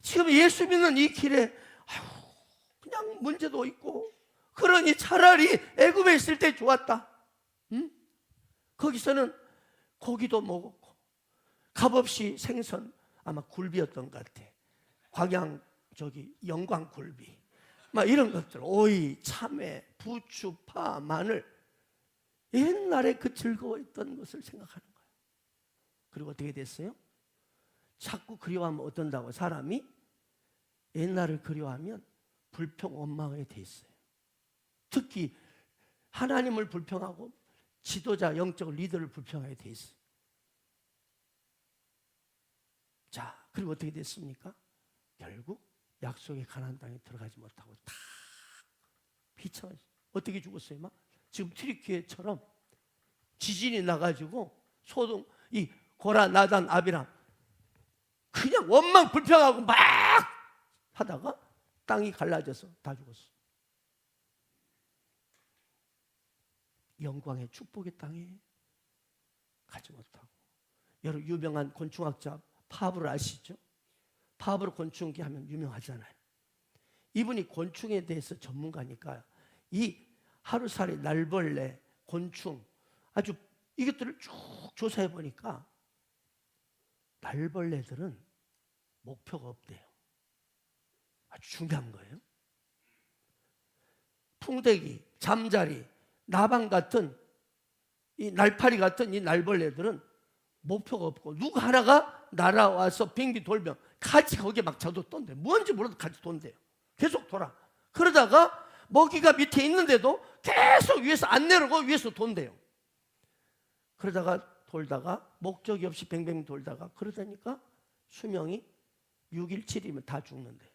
[SPEAKER 2] 지금 예수 믿는 이 길에 그냥 문제도 있고, 그러니 차라리 애굽에 있을 때 좋았다. 응? 거기서는 고기도 먹었고 값없이 생선, 아마 굴비였던 것 같아. 광양 영광 굴비 막 이런 것들, 오이, 참외, 부추, 파, 마늘, 옛날에 그 즐거워했던 것을 생각하는 거예요. 그리고 어떻게 됐어요? 자꾸 그리워하면 어떤다고? 사람이 옛날을 그리워하면 불평, 원망하게 돼 있어요. 특히 하나님을 불평하고 지도자, 영적 리더를 불평하게 돼 있어요. 자, 그리고 어떻게 됐습니까? 결국 약속의 가나안 땅에 들어가지 못하고 다 비참해서 어떻게 죽었어요? 막 지금 튀르키예처럼 지진이 나가지고 소동, 이 고라, 나단, 아비람 그냥 원망 불평하고 막 하다가 땅이 갈라져서 다 죽었어. 영광의 축복의 땅에 가지 못하고. 여러분 유명한 곤충학자 파브를 아시죠? 파브르 곤충기 하면 유명하잖아요. 이분이 곤충에 대해서 전문가니까 이 하루살이, 날벌레, 곤충 아주 이것들을 쭉 조사해 보니까 날벌레들은 목표가 없대요. 아주 중요한 거예요. 풍뎅이, 잠자리, 나방 같은 이 날파리 같은 이 날벌레들은 목표가 없고 누구 하나가 날아와서 빙빙 돌면 같이 거기에 막 저도 돈대요. 뭔지 몰라도 같이 돈대요. 계속 돌아. 그러다가 먹이가 밑에 있는데도 계속 위에서 안 내려오고 위에서 돈대요. 그러다가 돌다가 목적이 없이 뱅뱅 돌다가 그러다니까 수명이 6일, 7일이면 다 죽는데요.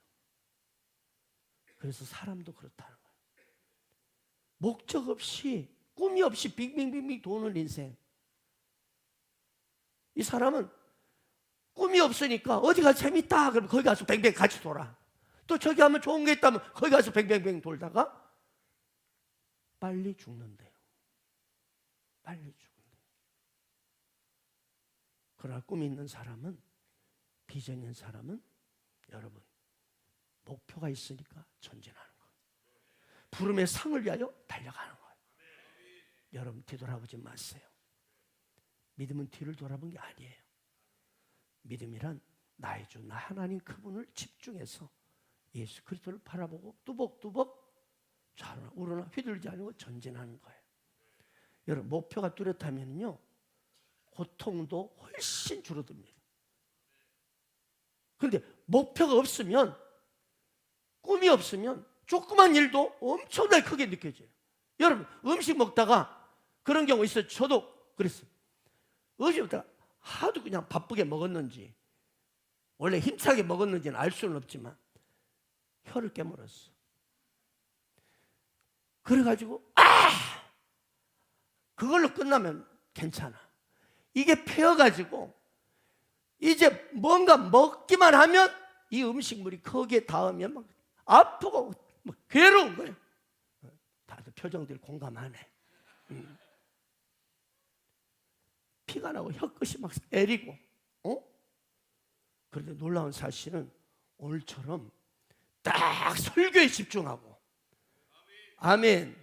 [SPEAKER 2] 그래서 사람도 그렇다는 거예요. 목적 없이, 꿈이 없이 빙빙빙빙 도는 인생. 이 사람은 꿈이 없으니까 어디 가서 재밌다 그러면 거기 가서 뱅뱅 같이 돌아. 또 저기 하면 좋은 게 있다면 거기 가서 뱅뱅뱅 돌다가 빨리 죽는데요. 빨리 죽는데요. 그러나 꿈이 있는 사람은, 비전 있는 사람은 여러분 목표가 있으니까 전진하는 거예요. 부름의 상을 위하여 달려가는 거예요. 여러분 뒤돌아보지 마세요. 믿음은 뒤를 돌아본 게 아니에요. 믿음이란 나의 주, 나 하나님 그분을 집중해서 예수 그리스도를 바라보고 뚜벅뚜벅 자라나. 우러나 휘둘리지 않고 전진하는 거예요. 여러분, 목표가 뚜렷하면요 고통도 훨씬 줄어듭니다. 그런데 목표가 없으면, 꿈이 없으면 조그만 일도 엄청나게 크게 느껴져요. 여러분, 음식 먹다가 그런 경우 있어요. 저도 그랬어요. 음식 먹다가 하도 그냥 바쁘게 먹었는지, 원래 힘차게 먹었는지는 알 수는 없지만 혀를 깨물었어. 그래가지고 그걸로 끝나면 괜찮아. 이게 패여가지고 이제 뭔가 먹기만 하면 이 음식물이 거기에 닿으면 막 아프고 막 괴로운 거예요. 다들 표정들이 공감하네. 피가 나고 혀끝이 막 애리고. 그런데 놀라운 사실은 오늘처럼 딱 설교에 집중하고, 아멘,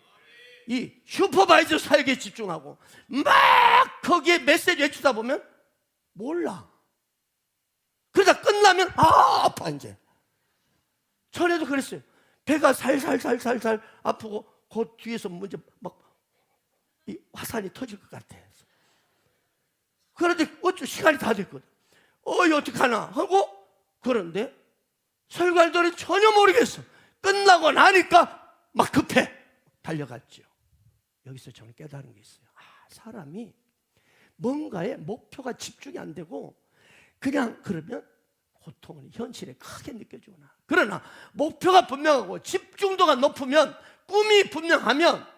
[SPEAKER 2] 이 슈퍼바이저 사역에 집중하고 막 거기에 메시지 외치다 보면 몰라. 그러다 끝나면 아파. 이제 전에도 그랬어요. 배가 살살살살살 아프고 그 뒤에서 먼저 막 이 화산이 터질 것 같아. 그런데 어쩌 시간이 다 됐거든. 어떡하나 하고, 그런데 설교할 전혀 모르겠어. 끝나고 나니까 막 급해 달려갔죠. 여기서 저는 깨달은 게 있어요. 사람이 뭔가에 목표가 집중이 안 되고 그냥 그러면 고통은 현실에 크게 느껴지구나. 그러나 목표가 분명하고 집중도가 높으면, 꿈이 분명하면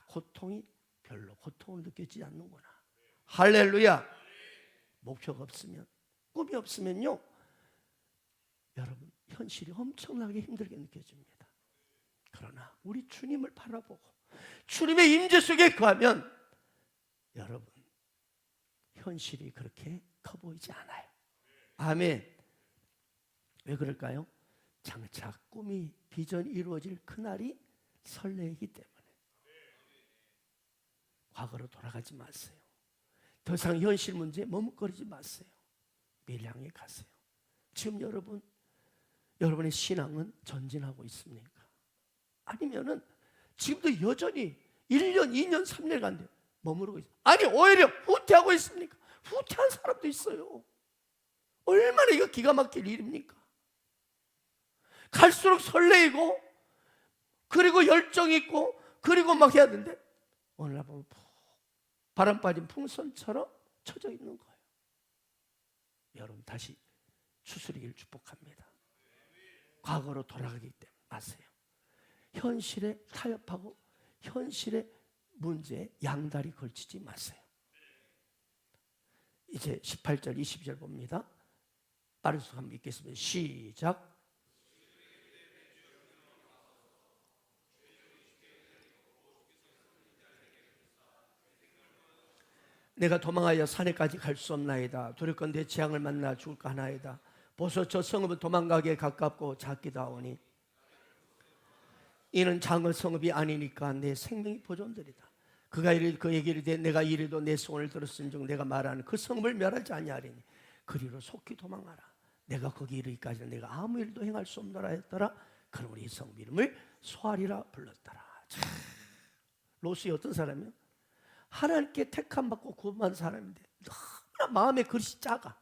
[SPEAKER 2] 고통이 별로 고통을 느끼지 않는구나. 할렐루야. 목표가 없으면, 꿈이 없으면요 여러분, 현실이 엄청나게 힘들게 느껴집니다. 그러나 우리 주님을 바라보고 주님의 임재 속에 거하면 여러분, 현실이 그렇게 커 보이지 않아요. 아멘. 왜 그럴까요? 장차 꿈이, 비전이 이루어질 그날이 설레이기 때문에. 과거로 돌아가지 마세요. 더 이상 현실 문제에 머뭇거리지 마세요. 미래를 향해 가세요. 지금 여러분의 신앙은 전진하고 있습니까? 아니면은 지금도 여전히 1년, 2년, 3년간 머무르고 있어요. 아니, 오히려 후퇴하고 있습니까? 후퇴한 사람도 있어요. 얼마나 이거 기가 막힐 일입니까? 갈수록 설레이고, 그리고 열정 있고, 그리고 막 해야 되는데 오늘 보면 바람 빠진 풍선처럼 쳐져 있는 거예요. 여러분, 다시 추스리기를 축복합니다. 과거로 돌아가기 때문에 마세요. 현실에 타협하고 현실의 문제에 양다리 걸치지 마세요. 이제 18절, 20절 봅니다. 빠른 속도 한번 읽겠습니다. 시작. 내가 도망하여 산에까지 갈 수 없나이다. 두렵건대 재앙을 만나 죽을까 하나이다. 보소, 저 성읍은 도망가기에 가깝고 작기도 하오니 이는 작은 성읍이 아니니까 내 생명이 보존되리다. 그가 그에게 이르되 내가 이래도 내 소원을 들었은즉 내가 말하는 그 성읍을 멸하지 아니하리니 그리로 속히 도망하라. 내가 거기 이르기까지는 내가 아무 일도 행할 수 없노라 했더라. 그러므로 이 성읍 이름을 소알이라 불렀더라. 롯이 어떤 사람이요? 하나님께 택함받고 구원받은 사람인데 너무나 마음의 그릇이 작아.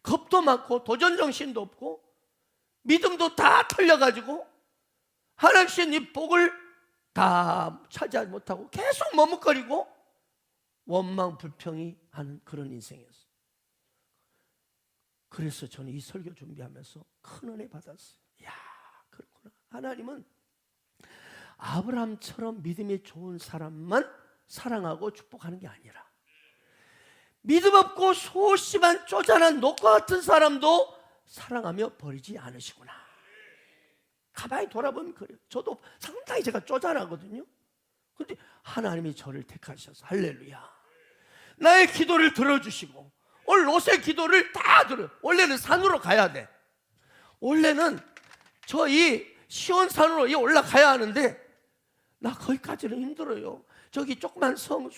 [SPEAKER 2] 겁도 많고 도전정신도 없고 믿음도 다 털려가지고 하나님 주신 이 복을 다 차지하지 못하고 계속 머뭇거리고 원망 불평이 하는 그런 인생이었어요. 그래서 저는 이 설교 준비하면서 큰 은혜 받았어요. 야, 그렇구나. 하나님은 아브라함처럼 믿음이 좋은 사람만 사랑하고 축복하는 게 아니라 믿음 없고 소심한 쪼잔한 녹과 같은 사람도 사랑하며 버리지 않으시구나. 가만히 돌아보면 그래요. 저도 상당히 제가 쪼잔하거든요. 그런데 하나님이 저를 택하셔서 할렐루야. 나의 기도를 들어주시고 오늘 롯의 기도를 다 들어요. 원래는 산으로 가야 돼. 원래는 저 이 시온산으로 올라가야 하는데 나 거기까지는 힘들어요. 저기 조그만 성,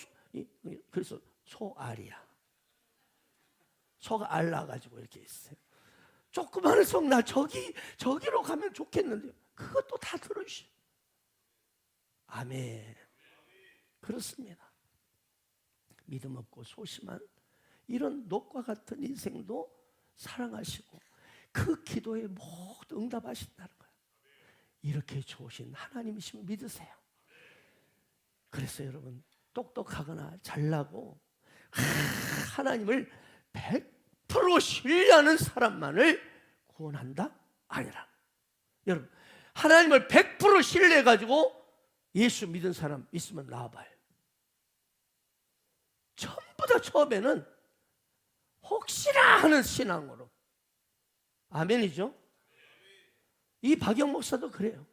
[SPEAKER 2] 그래서 소알이야. 소가 알 나가지고 이렇게 있어요. 조그마한 성, 나 저기로 가면 좋겠는데 그것도 다 들어주셔. 아멘. 그렇습니다. 믿음 없고 소심한 이런 녹과 같은 인생도 사랑하시고 그 기도에 모두 응답하신다는 거예요. 이렇게 좋으신 하나님이심을 믿으세요. 그래서 여러분 똑똑하거나 잘나고 하나님을 100% 신뢰하는 사람만을 구원한다? 아니라. 여러분 하나님을 100% 신뢰해가지고 예수 믿은 사람 있으면 나와봐요. 전부 다 처음에는 혹시나 하는 신앙으로. 아멘이죠? 이 박영 목사도 그래요.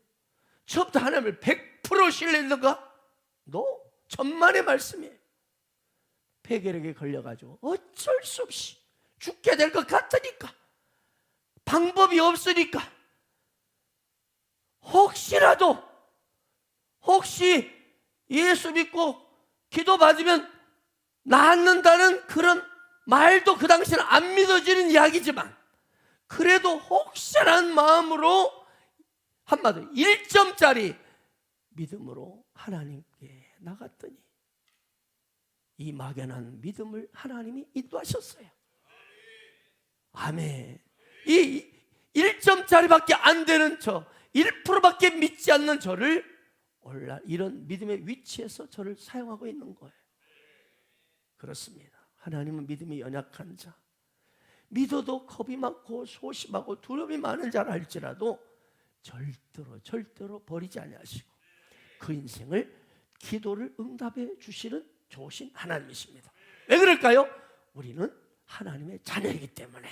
[SPEAKER 2] 처음부터 하나님을 100% 신뢰했는가? 너 천만의 말씀이에요. 폐결핵에 걸려가지고 어쩔 수 없이 죽게 될 것 같으니까, 방법이 없으니까, 혹시 예수 믿고 기도 받으면 낫는다는 그런 말도 그 당시에는 안 믿어지는 이야기지만, 그래도 혹시라는 마음으로 한마디로 1점짜리 믿음으로 하나님께 나갔더니 이 막연한 믿음을 하나님이 인도하셨어요. 아멘. 이 1점짜리밖에 안 되는 저 1%밖에 믿지 않는 저를 이런 믿음의 위치에서 저를 사용하고 있는 거예요. 그렇습니다. 하나님은 믿음이 연약한 자, 믿어도 겁이 많고 소심하고 두려움이 많은 자라 할지라도 절대로 버리지 아니하시고 그 인생을 기도를 응답해 주시는 좋으신 하나님이십니다. 왜 그럴까요? 우리는 하나님의 자녀이기 때문에.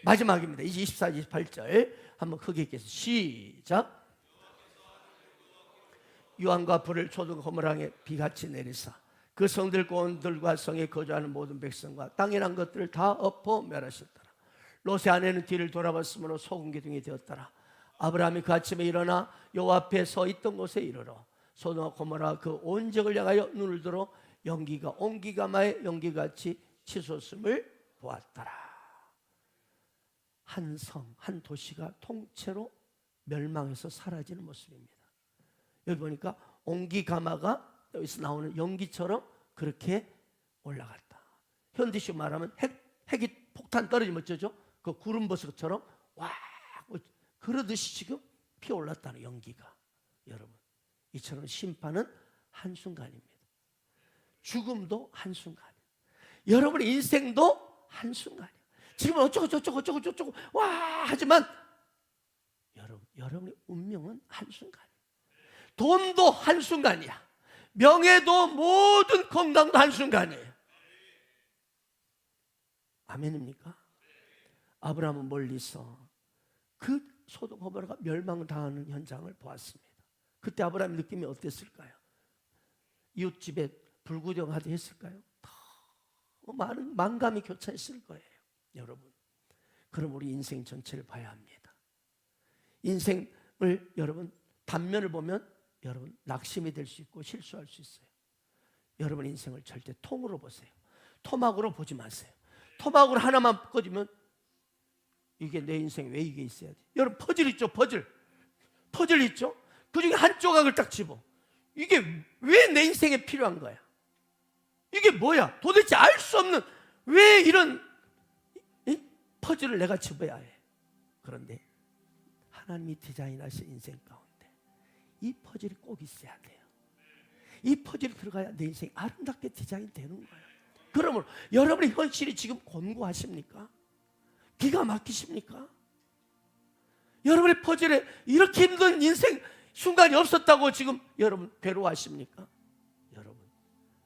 [SPEAKER 2] 마지막입니다. 24, 28절 한번 크게 읽겠습니다. 시작. 유황과 불을 초등 고물항에 비같이 내리사 그 성들 고원들과 성에 거주하는 모든 백성과 땅에 난 것들을 다 엎어 멸하셨더라. 롯의 아내는 뒤를 돌아봤으므로 소금 기둥이 되었더라. 아브라함이 그 아침에 일어나 여호와 앞에 서 있던 곳에 이르러 소돔과 고모라 그 온 지역을 향하여 눈을 들어 연기가 옹기가마의 연기같이 치솟음을 보았더라. 한 성, 한 도시가 통째로 멸망해서 사라지는 모습입니다. 여기 보니까 옹기가마가 여기서 나오는 연기처럼 그렇게 올라갔다. 현대식 말하면 핵이 폭탄 떨어지면 어쩌죠? 그 구름 버섯처럼 와 그러듯이 지금 피어올랐다는 연기가. 여러분 이처럼 심판은 한순간입니다. 죽음도 한순간이에요. 여러분의 인생도 한순간이에요. 지금은 어쩌고 와 하지만 여러분의 운명은 한순간이에요. 돈도 한순간이야. 명예도 모든 건강도 한순간이에요. 아멘입니까? 아브라함은 멀리서 그 소돔 고모라가 멸망당하는 현장을 보았습니다. 그때 아브라함의 느낌이 어땠을까요? 이웃집에 불구경하듯 했을까요? 더 많은 만감이 교차했을 거예요. 여러분 그럼 우리 인생 전체를 봐야 합니다. 인생을 여러분 단면을 보면 여러분 낙심이 될 수 있고 실수할 수 있어요. 여러분 인생을 절대 통으로 보세요. 토막으로 보지 마세요. 토막으로 하나만 꺼지면 이게 내 인생에 왜 이게 있어야 돼? 여러분 퍼즐 있죠? 퍼즐 있죠? 그 중에 한 조각을 딱 집어. 이게 왜 내 인생에 필요한 거야? 이게 뭐야? 도대체 알 수 없는 왜 이런 퍼즐을 내가 집어야 해? 그런데 하나님이 디자인하신 인생 가운데 이 퍼즐이 꼭 있어야 돼요. 이 퍼즐이 들어가야 내 인생이 아름답게 디자인 되는 거예요. 그러므로 여러분의 현실이 지금 곤고하십니까? 기가 막히십니까? 여러분의 퍼즐에 이렇게 힘든 인생 순간이 없었다고 지금 여러분 괴로워하십니까? 여러분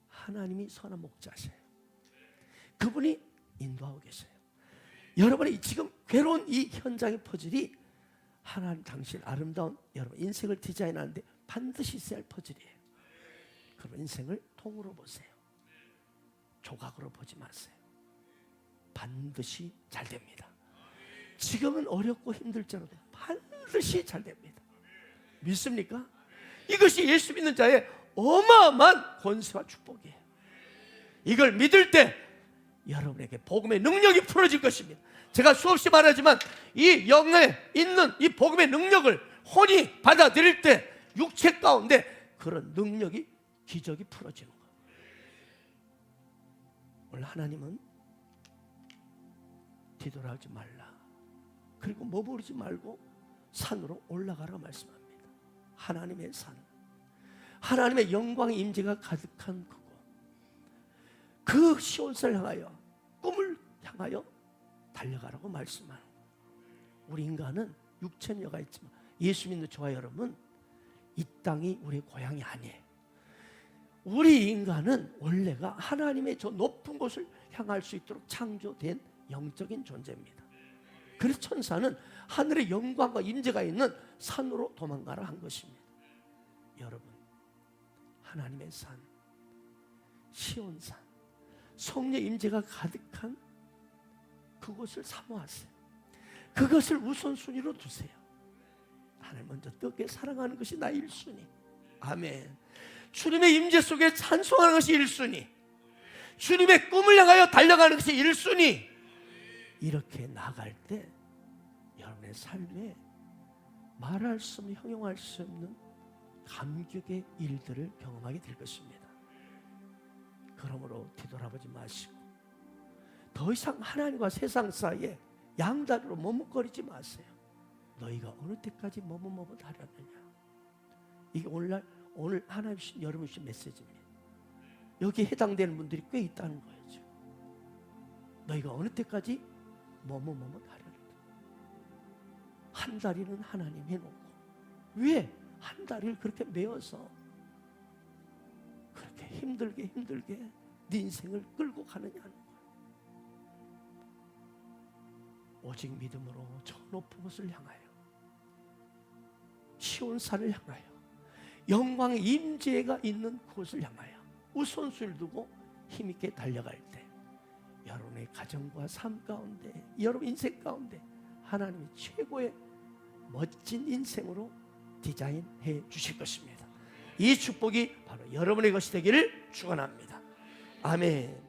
[SPEAKER 2] 하나님이 선한 목자세요. 그분이 인도하고 계세요. 여러분이 지금 괴로운 이 현장의 퍼즐이 하나님 당신 아름다운 여러분 인생을 디자인하는데 반드시 있어야 할 퍼즐이에요. 그럼 인생을 통으로 보세요. 조각으로 보지 마세요. 반드시 잘 됩니다. 지금은 어렵고 힘들지라도 반드시 잘 됩니다. 믿습니까? 이것이 예수 믿는 자의 어마어마한 권세와 축복이에요. 이걸 믿을 때 여러분에게 복음의 능력이 풀어질 것입니다. 제가 수없이 말하지만 이 영에 있는 이 복음의 능력을 혼이 받아들일 때 육체 가운데 그런 능력이 기적이 풀어지는 거예요. 오늘 하나님은 뒤돌아오지 말라, 그리고 머무르지 말고 산으로 올라가라 말씀합니다. 하나님의 산, 하나님의 영광의 임재가 가득한 그곳, 그 시온산을 향하여, 꿈을 향하여 달려가라고 말씀하는 거예요. 우리 인간은 육체여가 있지만 예수 믿는 저와 여러분, 이 땅이 우리의 고향이 아니에요. 우리 인간은 원래가 하나님의 저 높은 곳을 향할 수 있도록 창조된 영적인 존재입니다. 그래서 천사는 하늘의 영광과 임재가 있는 산으로 도망가라 한 것입니다. 여러분, 하나님의 산, 시온산, 성령의 임재가 가득한 그곳을 사모하세요. 그것을 우선순위로 두세요. 하나님 먼저 뜨겁게 사랑하는 것이 나의 1순위. 아멘. 주님의 임재 속에 찬송하는 것이 1순위. 주님의 꿈을 향하여 달려가는 것이 1순위. 이렇게 나갈 때 여러분의 삶에 말할 수 없는, 형용할 수 없는 감격의 일들을 경험하게 될 것입니다. 그러므로 뒤돌아보지 마시고 더 이상 하나님과 세상 사이에 양다리로 머뭇거리지 마세요. 너희가 어느 때까지 머뭇머뭇하려느냐. 이게 오늘 하나님 주신, 여러분 주신 메시지입니다. 여기에 해당되는 분들이 꽤 있다는 거예요. 지금. 너희가 어느 때까지 머뭇머뭇하려느냐. 한 다리는 하나님 해놓고 왜 한 다리를 그렇게 메어서 그렇게 힘들게 네 인생을 끌고 가느냐는 거예요. 오직 믿음으로 저 높은 곳을 향하여, 시온산을 향하여, 영광의 임재가 있는 곳을 향하여 우선순위를 두고 힘있게 달려갈 때 여러분의 가정과 삶 가운데, 여러분 인생 가운데 하나님이 최고의 멋진 인생으로 디자인해 주실 것입니다. 이 축복이 바로 여러분의 것이 되기를 축원합니다. 아멘.